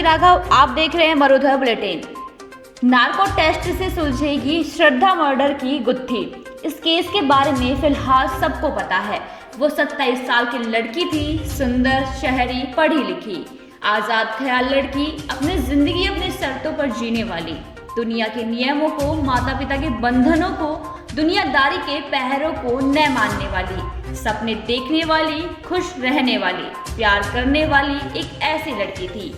जी राघव, आप देख रहे हैं मरुधर बुलेटिन। नार्को टेस्ट से सुलझेगी श्रद्धा मर्डर की गुत्थी। इस केस के बारे में फिलहाल सबको पता है। वो 27 साल की लड़की थी, सुंदर, शहरी, पढ़ी लिखी, आजाद ख्याल लड़की, अपनी जिंदगी अपनी शर्तों पर जीने वाली, दुनिया के नियमों को, माता पिता के बंधनों को, दुनियादारी के पहरों को न मानने वाली, सपने देखने वाली, खुश रहने वाली, प्यार करने वाली एक ऐसी लड़की थी।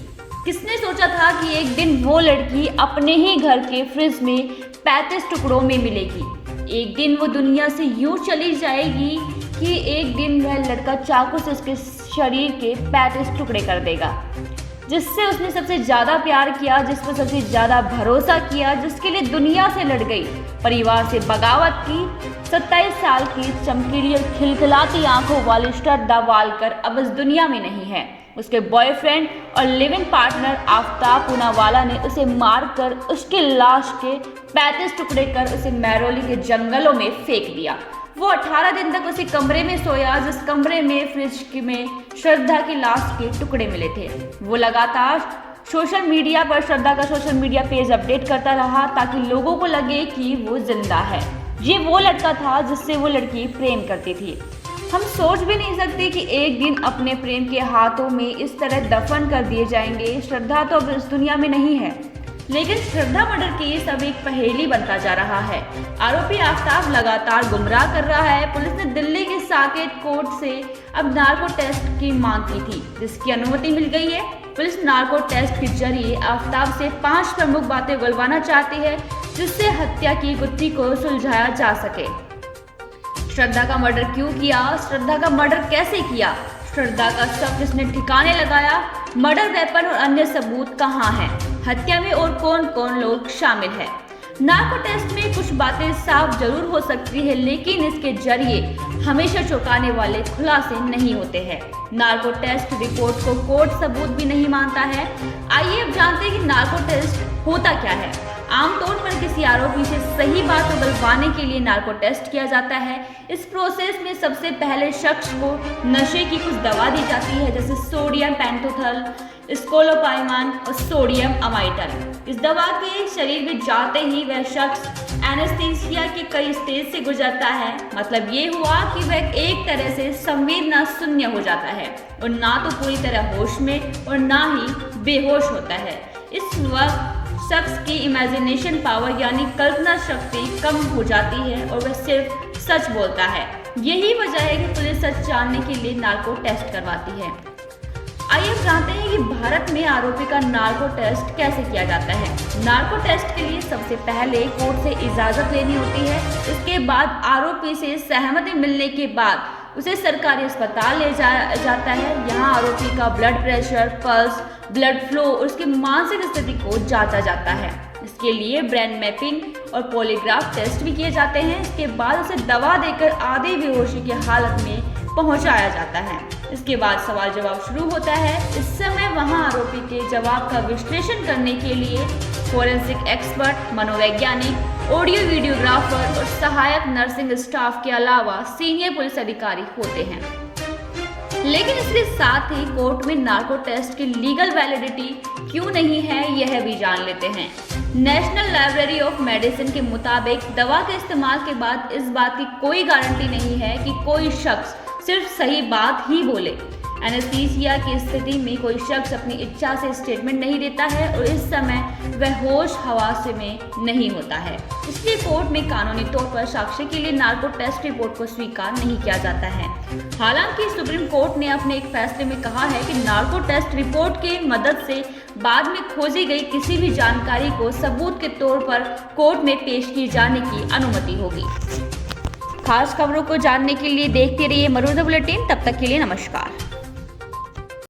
किसने सोचा था कि एक दिन वो लड़की अपने ही घर के फ्रिज में 35 टुकड़ों में मिलेगी। एक दिन वो दुनिया से यूं चली जाएगी कि एक दिन वह लड़का चाकू से उसके शरीर के 35 टुकड़े कर देगा। जिससे उसने सबसे ज़्यादा प्यार किया, जिस पर सबसे ज़्यादा भरोसा किया, जिसके लिए दुनिया से लड़ गई, परिवार से बगावत की, 27 साल की चमकीली और खिलखिलाती आंखों वाली श्रद्धा वालकर अब इस दुनिया में नहीं है। उसके बॉयफ्रेंड और लिविंग पार्टनर आफ्ताब पूनावाला ने उसे मारकर उसकी लाश के 35 टुकड़े कर उसे मैरोली के जंगलों में फेंक दिया। वो 18 दिन तक उसी कमरे में सोया जिस कमरे में फ्रिज में श्रद्धा की लाश के टुकड़े मिले थे। वो लगातार सोशल मीडिया पर श्रद्धा का सोशल मीडिया पेज अपडेट करता रहा ताकि लोगों को लगे कि वो जिंदा है। ये वो लड़का था जिससे वो लड़की प्रेम करती थी। हम सोच भी नहीं सकते कि एक दिन अपने प्रेम के हाथों में इस तरह दफन कर दिए जाएंगे। श्रद्धा तो अब इस दुनिया में नहीं है, लेकिन श्रद्धा मर्डर केस अब एक पहेली बनता जा रहा है। आरोपी आफ्ताब लगातार गुमराह कर रहा है। पुलिस ने दिल्ली के साकेत कोर्ट से अब नार्को टेस्ट की मांग की थी, जिसकी अनुमति मिल गई है। पुलिस नार्को टेस्ट के जरिए आफ्ताब से 5 प्रमुख बातें उगलवाना चाहती है, जिससे हत्या की गुत्थी को सुलझाया जा सके। श्रद्धा का मर्डर क्यों किया? श्रद्धा का मर्डर कैसे किया? श्रद्धा का शव किसने ठिकाने लगाया? मर्डर वेपन और अन्य सबूत कहाँ हैं? हत्या में और कौन कौन लोग शामिल हैं? नार्को टेस्ट में कुछ बातें साफ जरूर हो सकती है, लेकिन इसके जरिए हमेशा चौंकाने वाले खुलासे नहीं होते हैं। नार्को टेस्ट रिपोर्ट को कोर्ट सबूत भी नहीं मानता है। आइए अब जानते हैं कि नार्को टेस्ट होता क्या है। आमतौर पर किसी आरोपी से सही बात उगलवाने के लिए नार्को टेस्ट किया जाता है। इस प्रोसेस में सबसे पहले शख्स को नशे की कुछ दवा दी जाती है, जैसे सोडियम पेंटोथल, स्कोलोपाइमान और सोडियम अमाइटल। इस दवा के शरीर में जाते ही वह शख्स एनेस्थीसिया के कई स्टेज से गुजरता है। मतलब ये हुआ कि वह एक तरह से संवेदना शून्य हो जाता है और ना तो पूरी तरह होश में और ना ही बेहोश होता है। इस वक्त शख्स की इमेजिनेशन पावर यानी कल्पना शक्ति कम हो जाती है और वह सिर्फ सच बोलता है। यही वजह है कि पुलिस सच जानने के लिए नार्को टेस्ट करवाती है। आइए जानते हैं कि भारत में आरोपी का नार्को टेस्ट कैसे किया जाता है। नार्को टेस्ट के लिए सबसे पहले कोर्ट से इजाजत लेनी होती है। इसके बाद आरोपी से सहमति मिलने के बाद उसे सरकारी अस्पताल ले जाया जाता है। यहाँ आरोपी का blood pressure, pulse, blood flow और उसकी मानसिक स्थिति को जांचा जाता है। इसके लिए ब्रेन मैपिंग और पॉलीग्राफ टेस्ट भी किए जाते हैं। इसके बाद उसे दवा देकर आधे बेहोशी की हालत में पहुंचाया जाता है। इसके बाद सवाल जवाब शुरू होता है। इस समय वहां आरोपी के जवाब का विश्लेषण करने के लिए फोरेंसिक एक्सपर्ट, मनोवैज्ञानिक, ऑडियो वीडियोग्राफर और सहायक नर्सिंग स्टाफ के अलावा सीनियर पुलिस अधिकारी होते हैं। लेकिन इसके साथ ही कोर्ट में नार्को टेस्ट की लीगल वैलिडिटी क्यों नहीं है, यह भी जान लेते हैं। नेशनल लाइब्रेरी ऑफ मेडिसिन के मुताबिक दवा के इस्तेमाल के बाद इस बात की कोई गारंटी नहीं है कि कोई शख्स सिर्फ सही बात ही बोले। एनेस्थीसिया की स्थिति में कोई शख्स अपनी इच्छा से स्टेटमेंट नहीं देता है और इस समय वह होश हवास में नहीं होता है। इसलिए कोर्ट में कानूनी तौर पर साक्ष्य के लिए नार्को टेस्ट रिपोर्ट को स्वीकार नहीं किया जाता है। हालांकि सुप्रीम कोर्ट ने अपने एक फैसले में कहा है कि नार्को टेस्ट रिपोर्ट के मदद से बाद में खोजी गई किसी भी जानकारी को सबूत के तौर पर कोर्ट में पेश किए जाने की अनुमति होगी। खास खबरों को जानने के लिए देखते रहिए मरुधर बुलेटिन। तब तक के लिए नमस्कार।